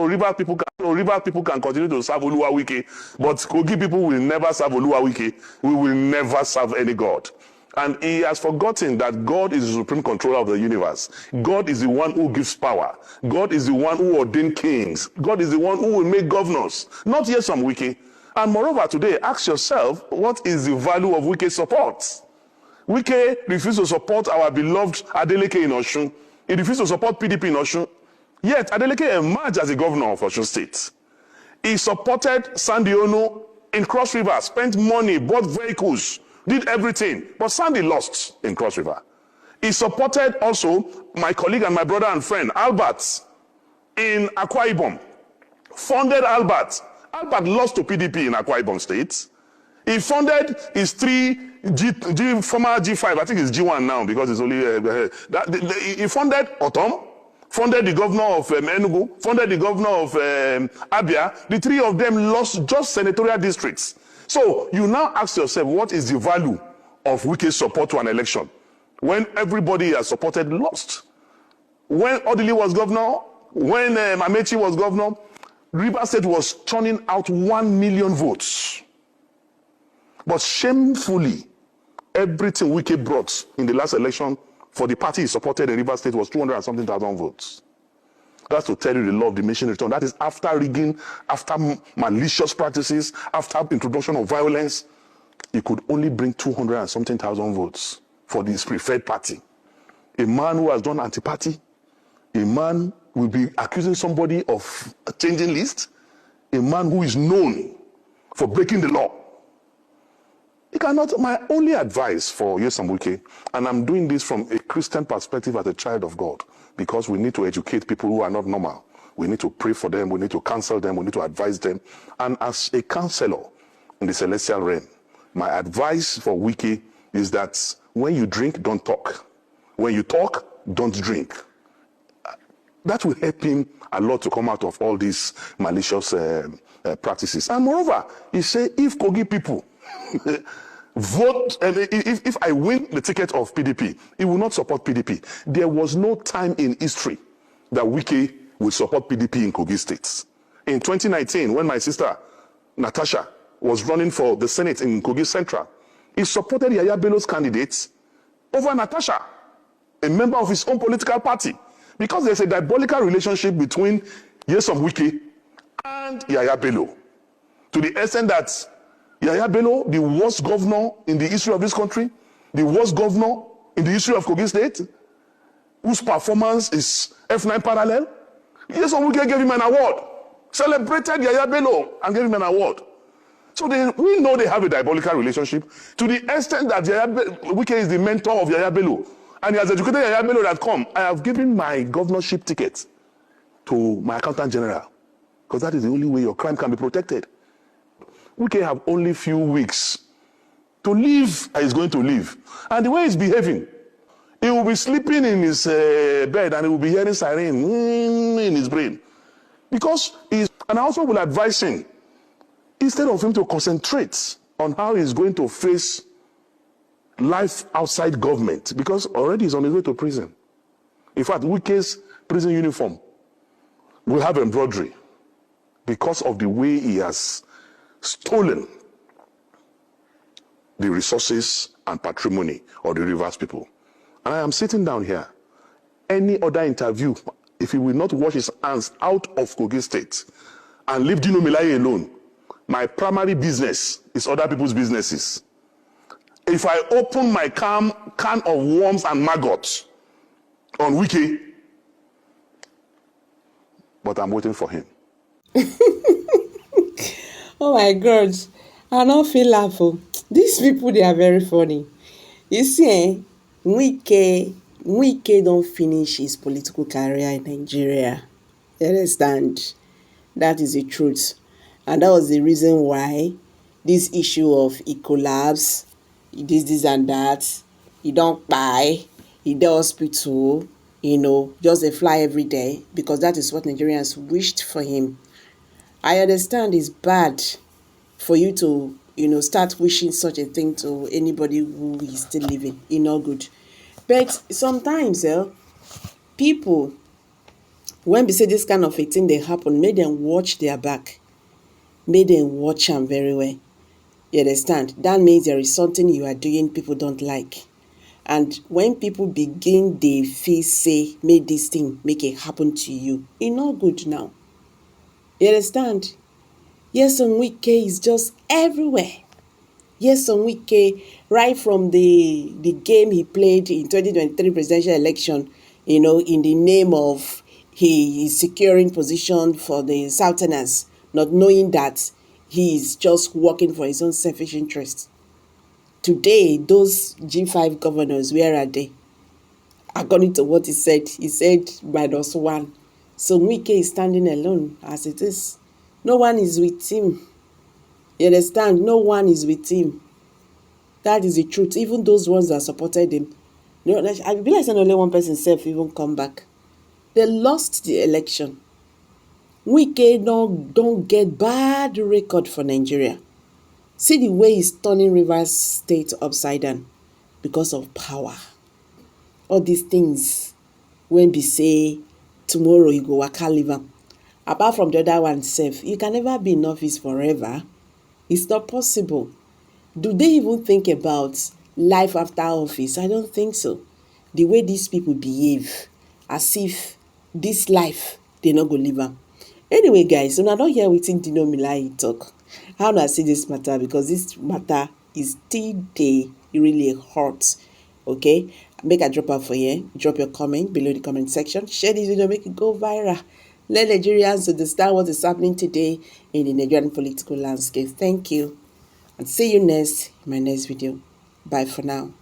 River people can continue to serve Oluwa Wike, but Kogi people will never serve Oluwa Wike. We will never serve any God. And he has forgotten that God is the supreme controller of the universe. God is the one who gives power. God is the one who ordained kings. God is the one who will make governors, not Nyesom Wike. And moreover, today, ask yourself, what is the value of Wike's support? Wike refused to support our beloved Adeleke in Osun. He refused to support PDP in Osun. Yet, Adeleke emerged as the governor of Osun State. He supported Sandy Ono in Cross River, spent money, bought vehicles, did everything, but Sandy lost in Cross River. He supported also my colleague and my brother and friend, Albert, in Akwa Ibom. Funded Albert. Albert lost to PDP in Akwa Ibom State. He funded his former G5, I think it's G1 now because it's only, he funded Otom, funded the governor of Enugu, funded the governor of Abia. The three of them lost just senatorial districts. So you now ask yourself, what is the value of Wike's support to an election when everybody has supported lost? When Odili was governor, when Amechi was governor, River State was turning out 1 million votes. But shamefully, everything Wike brought in the last election for the party he supported in River State was 200 and something thousand votes. That's to tell you the law of diminishing return. That is after rigging, after malicious practices, after introduction of violence. He could only bring 200 and something thousand votes for his preferred party. A man who has done anti-party, a man will be accusing somebody of changing list, a man who is known for breaking the law. He cannot. My only advice for Nyesom Wike, and I'm doing this from a Christian perspective as a child of God, because we need to educate people who are not normal. We need to pray for them. We need to counsel them. We need to advise them. And as a counselor in the celestial realm, my advice for Wike is that when you drink, don't talk. When you talk, don't drink. That will help him a lot to come out of all these malicious practices. And moreover, he said, if Kogi people vote, if I win the ticket of PDP, he will not support PDP. There was no time in history that Wike would support PDP in Kogi State. In 2019, when my sister Natasha was running for the Senate in Kogi Central, he supported Yaya Bello's candidates over Natasha, a member of his own political party, because there's a diabolical relationship between Nyesom Wike and Yaya Bello, to the extent that Yaya Bello, the worst governor in the history of this country, the worst governor in the history of Kogi State, whose performance is F9 parallel, Nyesom Wike gave him an award, celebrated Yaya Bello and gave him an award. So we know they have a diabolical relationship to the extent that Wike is the mentor of Yaya Bello. And he has educated Yaya Bello that I have given my governorship ticket to my accountant general, because that is the only way your crime can be protected. Wike have only few weeks to live as he's going to live. And the way he's behaving, he will be sleeping in his bed and he will be hearing siren in his brain. Because and I also will advise him, instead of him to concentrate on how he's going to face life outside government, because already he's on his way to prison. In fact, Wike's prison uniform will have embroidery because of the way he has stolen the resources and patrimony of the Rivers people. And I am sitting down here. Any other interview, if he will not wash his hands out of Kogi State and leave Dino alone, my primary business is other people's businesses. If I open my can of worms and maggots on Wike, but I'm waiting for him. Oh my God, I don't feel laughing. These people, they are very funny. You see, Wike don't finish his political career in Nigeria. You understand? That is the truth. And that was the reason why this issue of he collapse, this and that, he don't buy, he the hospital, just a fly every day, because that is what Nigerians wished for him. I understand it's bad for you to, start wishing such a thing to anybody who is still living. It's not good. But sometimes, people When we say this kind of a thing dey happen, make dem watch their back, make dem watch am very well. You understand? That means there is something you are doing people don't like. And when people begin dey feel say make this thing make it happen to you, e no good now. You understand? Yes, on Wike is just everywhere. Yes, on Wike, right from the game he played in 2023 presidential election, in the name of he is securing position for the Southerners, not knowing that he is just working for his own selfish interest. Today, those G5 governors, where are they? According to what he said -1. So Wike is standing alone as it is. No one is with him. You understand? No one is with him. That is the truth. Even those ones that supported him. I feel like only one person self even come back. They lost the election. Wike don't get bad record for Nigeria. See the way he's turning Rivers State upside down because of power. All these things, when we say tomorrow you go waka leave am. Apart from the other one self, you can never be in office forever. It's not possible. Do they even think about life after office? I don't think so. The way these people behave, as if this life, they not go live am. Anyway, guys, una don hear wetin Dino Milai talk. How do I see this matter? Because this matter is still dey really hot. Okay, make a drop out for here. Drop your comment below the comment section. Share this video, make it go viral. Let Nigerians understand what is happening today in the Nigerian political landscape. Thank you, and see you next in my next video. Bye for now.